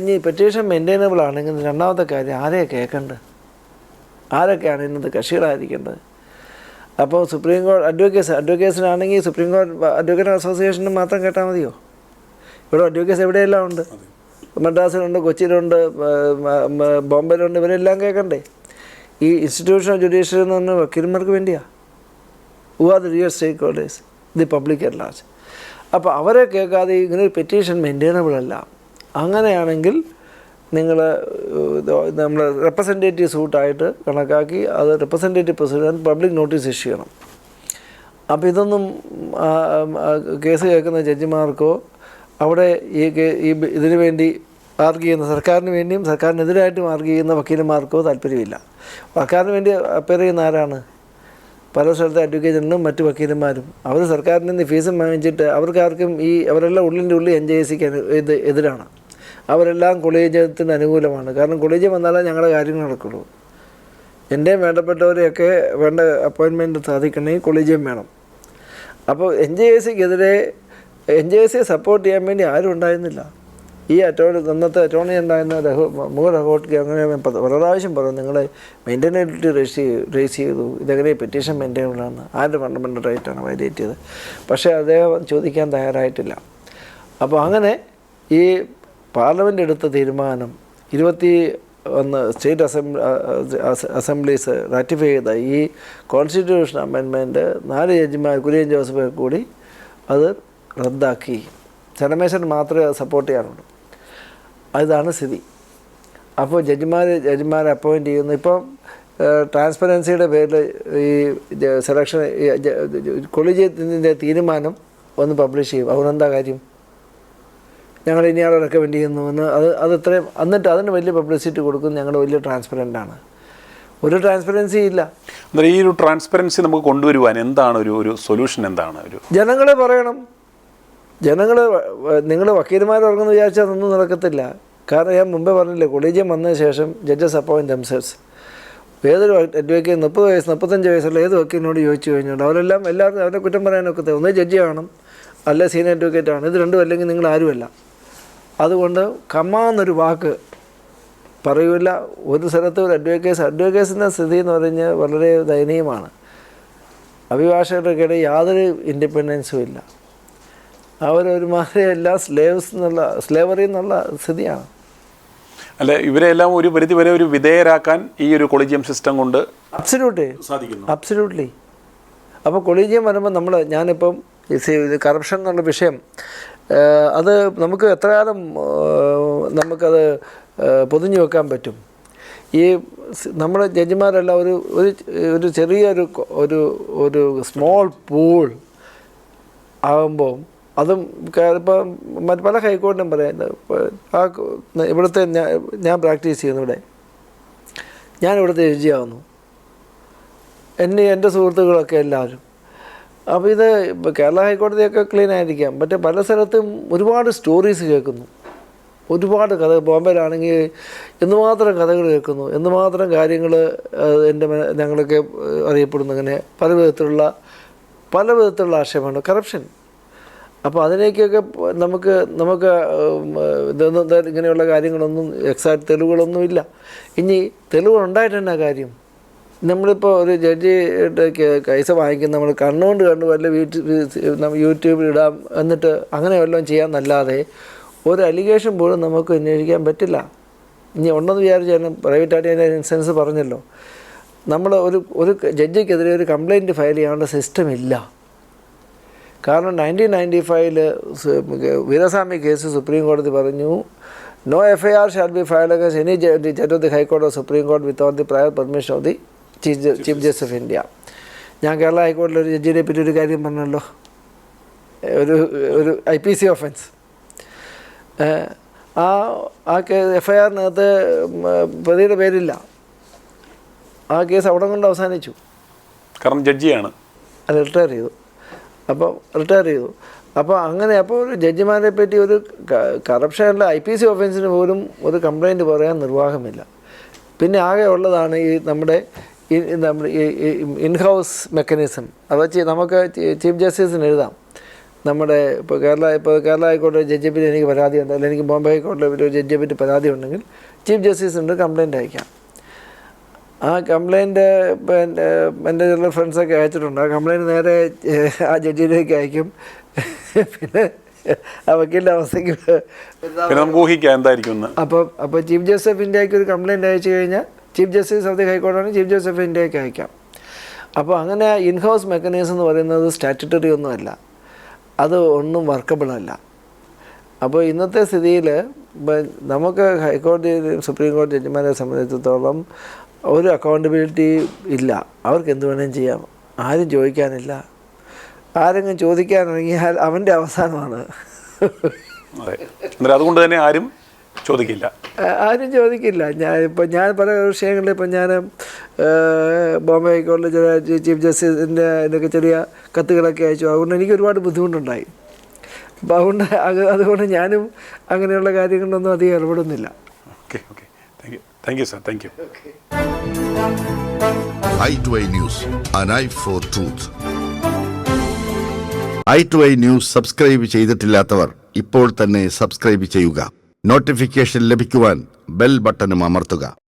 ഇനി പെറ്റീഷൻ മെയിൻറ്റൈനബിൾ ആണെങ്കിൽ രണ്ടാമത്തെ കാര്യം ആരെയാണ് കേൾക്കേണ്ടത്? ആരൊക്കെയാണ് ഇന്നത്തെ കക്ഷികളായിരിക്കേണ്ടത്? അപ്പോൾ സുപ്രീം കോടതി അഡ്വക്കേറ്റ്സിനാണെങ്കിൽ സുപ്രീം കോടതി അഡ്വക്കേറ്റ് അസോസിയേഷന് മാത്രം കേട്ടാൽ മതിയോ? ഇവിടെ അഡ്വക്കേറ്റ്സ് എവിടെയെല്ലാം ഉണ്ട്, മദ്രാസിലുണ്ട്, കൊച്ചിയിലുണ്ട്, ബോംബെയിലുണ്ട്, ഇവരെല്ലാം കേൾക്കണ്ടേ? ഈ ഇൻസ്റ്റിറ്റ്യൂഷൻ ഓഫ് ജുഡീഷ്യറി എന്ന് പറഞ്ഞാൽ വക്കീലന്മാർക്ക് വേണ്ടിയാണ്. Who are the real stakeholders? The public at large. അപ്പോൾ അവരെ കേൾക്കാതെ ഇങ്ങനെ ഒരു പെറ്റീഷൻ മെയിൻറ്റൈനബിൾ അല്ല. അങ്ങനെയാണെങ്കിൽ നിങ്ങൾ നമ്മൾ റെപ്രസെൻറ്റേറ്റീവ് സൂട്ടായിട്ട് കണക്കാക്കി അത് representative president public notice issue ചെയ്യണം. അപ്പോൾ ഇതൊന്നും കേസ് കേൾക്കുന്ന ജഡ്ജിമാർക്കോ അവിടെ ഇതിനു വേണ്ടി ആർഗ്യ ചെയ്യുന്ന സർക്കാരിന് വേണ്ടിയും സർക്കാരിനെതിരായിട്ടും ആർഗ്യ ചെയ്യുന്ന വക്കീലന്മാർക്കോ താല്പര്യമില്ല. സർക്കാരിന് വേണ്ടി അപ്പയർ ചെയ്യുന്ന ആരാണ്? പല സ്ഥലത്തെ അഡ്വക്കേറ്റ് ജനറലും മറ്റു വക്കീലന്മാരും. അവർ സർക്കാരിൽ നിന്ന് ഫീസും വാങ്ങിച്ചിട്ട് അവരെല്ലാം ഉള്ളിൻ്റെ ഉള്ളിൽ NJACക്ക് എതിരാണ്. അവരെല്ലാം കൊളീജിയത്തിന് അനുകൂലമാണ്. കാരണം കൊളീജിയം വന്നാലേ ഞങ്ങളുടെ കാര്യങ്ങൾ നടക്കുള്ളൂ. എൻ്റെയും വേണ്ടപ്പെട്ടവരെയൊക്കെ വേണ്ട അപ്പോയിൻമെൻറ്റ് സാധിക്കണമെങ്കിൽ കൊളീജിയം വേണം. അപ്പോൾ NJACയെ സപ്പോർട്ട് ചെയ്യാൻ വേണ്ടി ആരും ഉണ്ടായിരുന്നില്ല. ഈ അന്നത്തെ അറ്റോർണി ഉണ്ടായിരുന്ന മുഗൾ റഹോട്ട്കി അങ്ങനെ പല പ്രാവശ്യം പറഞ്ഞു, നിങ്ങൾ മെയിൻറ്റൈനബിലിറ്റി റേസ് ചെയ്തു, ഇതെങ്ങനെ പെറ്റീഷൻ മെയിൻറ്റൈനബിളാണ്, ആരുടെ ഫണ്ടമെൻ്റൽ റൈറ്റാണ് വയലേറ്റ് ചെയ്തത്. പക്ഷേ അദ്ദേഹം ചോദിക്കാൻ തയ്യാറായിട്ടില്ല. അപ്പോൾ അങ്ങനെ ഈ പാർലമെൻ്റ് എടുത്ത തീരുമാനം 21 സ്റ്റേറ്റ് അസംബ്ലീസ് റാറ്റിഫൈ ചെയ്ത ഈ കോൺസ്റ്റിറ്റ്യൂഷൻ അമെൻമെൻറ്റ് 4 ജഡ്ജിമാർ കുര്യൻ ജോസഫ് കൂടി അത് റദ്ദാക്കി. ചരമേശ്വരൻ മാത്രമേ അത് സപ്പോർട്ട് ചെയ്യാറുള്ളൂ. അതാണ് സ്ഥിതി. അപ്പോൾ ജഡ്ജിമാരെ അപ്പോയിൻറ്റ് ചെയ്യുന്നു. ഇപ്പം ട്രാൻസ്പെറൻസിയുടെ പേരിൽ ഈ സെലക്ഷൻ കൊളീജിയത്തിൻ്റെ തീരുമാനം ഒന്ന് പബ്ലിഷ് ചെയ്യും. അതുകൊണ്ടെന്താ കാര്യം? ഞങ്ങൾ ഇനിയാളെ റെക്കമെൻഡ് ചെയ്യുന്നുവെന്ന് അത് ഇത്രയും എന്നിട്ട് അതിന് വലിയ പബ്ലിസിറ്റി കൊടുക്കും. ഞങ്ങൾ വലിയ ട്രാൻസ്പെറൻ്റാണ്. ഒരു ട്രാൻസ്പെറൻസി ഇല്ല. ഈ ഒരു ട്രാൻസ്പെറൻസി നമുക്ക് കൊണ്ടുവരുവാൻ എന്താണ് ഒരു സൊല്യൂഷൻ? എന്താണ് ജനങ്ങളെ പറയണം. നിങ്ങൾ വക്കീലന്മാർ ഇറങ്ങുമെന്ന് വിചാരിച്ചാൽ അതൊന്നും നടക്കത്തില്ല. കാരണം ഞാൻ മുമ്പേ പറഞ്ഞില്ലേ, കൊളീജിയം വന്നതിന് ശേഷം ജഡ്ജസ് അപ്പോയിൻറ്റ് ദംസെൽസ്. ഏതൊരു അഡ്വക്കേറ്റ് 30 വയസ്സ് 35 വയസ്സുള്ള ഏത് വക്കീലിനോട് ചോദിച്ചു കഴിഞ്ഞുകൊണ്ട് എല്ലാവർക്കും അവരെ കുറ്റം പറയാനൊക്കെ ഒന്നേ ജഡ്ജി കാണും, അല്ല സീനിയർ അഡ്വക്കേറ്റ് ആണ്. ഇത് രണ്ടും അല്ലെങ്കിൽ നിങ്ങൾ ആരുമല്ല. അതുകൊണ്ട് കമ്മാന്നൊരു വാക്ക് പറയൂല. ഒരു സ്ഥലത്ത് ഒരു അഡ്വക്കേറ്റ്സിൻ്റെ സ്ഥിതി എന്ന് പറഞ്ഞാൽ വളരെ ദയനീയമാണ്. അഭിഭാഷകർക്കിടെ യാതൊരു ഇൻഡിപെൻഡൻസും ഇല്ല. അവരൊരുമാതിരി എല്ലാ സ്ലേവറി എന്നുള്ള സ്ഥിതിയാണ്. അല്ല, ഇവരെല്ലാം ഒരു പരിധി വരെ ഒരു വിധേയരാക്കാൻ ഈ ഒരു കൊളീജിയം സിസ്റ്റം കൊണ്ട് സാധിക്കുന്നു. അബ്സല്യൂട്ട്ലി. അപ്പോൾ കൊളീജിയം വരുമ്പോൾ ഞാനിപ്പം കറപ്ഷൻ എന്നുള്ള വിഷയം അത് നമുക്ക് എത്ര കാലം നമുക്കത് പൊതിഞ്ഞു വെക്കാൻ പറ്റും? ഈ നമ്മുടെ ജഡ്ജിമാരെല്ലാം ഒരു ചെറിയൊരു ഒരു സ്മോൾ പൂൾ ആകുമ്പോൾ അതും ഇപ്പം മറ്റ് പല ഹൈക്കോടതിയും പറയുന്നത് ഇവിടുത്തെ ഞാൻ പ്രാക്ടീസ് ചെയ്യുന്നു ഇവിടെ, ഞാൻ ഇവിടുത്തെ ജഡ്ജിയാവുന്നു, എൻ്റെ സുഹൃത്തുക്കളൊക്കെ എല്ലാവരും. അപ്പോൾ ഇത് കേരള ഹൈക്കോടതിയൊക്കെ ക്ലീൻ ആയിരിക്കാം, മറ്റേ പല സ്ഥലത്തും ഒരുപാട് സ്റ്റോറീസ് കേൾക്കുന്നു, ഒരുപാട് കഥ. ബോംബെയിലാണെങ്കിൽ എന്തുമാത്രം കഥകൾ കേൾക്കുന്നു, എന്തുമാത്രം കാര്യങ്ങൾ ഞങ്ങളൊക്കെ അറിയപ്പെടുന്നു. അങ്ങനെ പല വിധത്തിലുള്ള ആശയമാണ് കറപ്ഷൻ. അപ്പോൾ അതിനേക്കൊക്കെ നമുക്ക് ഇതൊന്നും ഇങ്ങനെയുള്ള കാര്യങ്ങളൊന്നും എക്സാക്ട് തെളിവുകളൊന്നുമില്ല. ഇനി തെളിവുകളുണ്ടായിട്ട് തന്നെ കാര്യം. നമ്മളിപ്പോൾ ഒരു ജഡ്ജിയുടെ കേസ് വാങ്ങിക്കുന്ന നമ്മൾ കണ്ണുകൊണ്ട് കണ്ട് വല്ല യൂട്യൂബിൽ ഇടാം, എന്നിട്ട് അങ്ങനെ വല്ലതും ചെയ്യാമെന്നല്ലാതെ ഒരു അലിഗേഷൻ പോലും നമുക്ക് അന്വേഷിക്കാൻ പറ്റില്ല. ഇനി ഉണ്ടെന്ന് വിചാരിച്ചാലും പ്രൈവറ്റായിട്ട് ഞാൻ ഇൻസ്റ്റൻസ് പറഞ്ഞല്ലോ, നമ്മൾ ഒരു ജഡ്ജിക്കെതിരെ ഒരു കംപ്ലയിൻറ്റ് ഫയൽ ചെയ്യാനുള്ള സിസ്റ്റം ഇല്ല. കാരണം 1995 വീരസ്വാമി കേസ് സുപ്രീം കോടതി പറഞ്ഞു, no FIR shall be filed against any judge of the high court of supreme കോടതി without the prior permission of the chief justice of India. ഞാൻ കേരള ഹൈക്കോടതിയിൽ ഒരു ജഡ്ജിനെ പറ്റി ഒരു കാര്യം പറഞ്ഞല്ലോ, ഒരു IPC ഒഫൻസ്. ആ FIR-നകത്ത് പ്രതിയുടെ പേരില്ല. ആ കേസ് അവിടെ കൊണ്ട് അവസാനിച്ചു. കാരണം ജഡ്ജിയാണ്, അത് റിട്ടയർ ചെയ്തു. അപ്പോൾ അങ്ങനെ ഒരു ജഡ്ജിമാരെ പറ്റി ഒരു കറപ്ഷനുള്ള IPC ഒഫൻസിന് പോലും ഒരു കംപ്ലയിൻറ്റ് പറയാൻ നിർവാഹമില്ല. പിന്നെ ആകെ ഉള്ളതാണ് ഈ നമ്മുടെ ഇൻഹൗസ് മെക്കാനിസം. അത് വെച്ച് നമുക്ക് ചീഫ് ജസ്റ്റിസിന് എഴുതാം, നമ്മുടെ ഇപ്പോൾ കേരള ഹൈക്കോടതി ജഡ്ജിയെ പറ്റി എനിക്ക് പരാതി ഉണ്ട്, അല്ലെങ്കിൽ എനിക്ക് ബോംബെ ഹൈക്കോടതിയിൽ ഒരു ജഡ്ജിയെ പറ്റി പരാതി ഉണ്ടെങ്കിൽ ചീഫ് ജസ്റ്റിസിൻ്റെ കംപ്ലയിൻ്റ് അയക്കാം. ആ കംപ്ലയിൻറ്റ് എൻ്റെ ചില ഫ്രണ്ട്സൊക്കെ അയച്ചിട്ടുണ്ട്. ആ കംപ്ലയിൻറ്റ് നേരെ ആ ജഡ്ജിയിലേക്ക് അയക്കും. പിന്നെ ആ വക്കീലിൻ്റെ അവസ്ഥയ്ക്ക് അപ്പോൾ ചീഫ് ജസ്റ്റിസ് ഓഫ് ഇന്ത്യക്ക് ഒരു കംപ്ലയിൻറ്റ് അയച്ചു കഴിഞ്ഞാൽ ചീഫ് ജസ്റ്റിസ് ഓഫ് ദി ഹൈക്കോടതിയാണ് ചീഫ് ജസ്റ്റിസ് ഓഫ് ഇന്ത്യക്ക് അയക്കാം. അപ്പോൾ അങ്ങനെ ഇൻഹൗസ് മെക്കാനിസം എന്ന് പറയുന്നത് സ്റ്റാറ്റ്യൂട്ടറി ഒന്നുമല്ല, അത് ഒന്നും വർക്കബിളല്ല. അപ്പോൾ ഇന്നത്തെ സ്ഥിതിയിൽ നമുക്ക് ഹൈക്കോടതി സുപ്രീം കോടതി ജഡ്ജിമാരെ സംബന്ധിച്ചിടത്തോളം ഒരു അക്കൗണ്ടബിലിറ്റി ഇല്ല. അവർക്ക് എന്ത് വേണമെങ്കിലും ചെയ്യാം, ആരും ചോദിക്കാനില്ല. ആരെങ്കിലും ചോദിക്കാനിറങ്ങിയാൽ അവൻ്റെ അവസാനമാണ്. അതുകൊണ്ട് തന്നെ ആരും ചോദിക്കില്ല. ഞാൻ പല വിഷയങ്ങളിൽ ഞാൻ ബോംബെ ഹൈക്കോടതി ചീഫ് ജസ്റ്റിസിൻ്റെ എന്നൊക്കെ ചെറിയ കത്തുകളൊക്കെ അയച്ചു. അതുകൊണ്ട് എനിക്ക് ഒരുപാട് ബുദ്ധിമുട്ടുണ്ടായി. അപ്പോൾ അതുകൊണ്ട് ഞാനും അങ്ങനെയുള്ള കാര്യങ്ങളിലൊന്നും അധികം ഇടപെടുന്നില്ല. Thank you, sir. Thank you. i2i News, an eye for truth. i2i News subscribe ചെയ്തിട്ടില്ലാത്തവർ ഇപ്പോൾ തന്നെ സബ്സ്ക്രൈബ് ചെയ്യുക. നോട്ടിഫിക്കേഷൻ ലഭിക്കുവാൻ ബെൽ ബട്ടണും അമർത്തുക.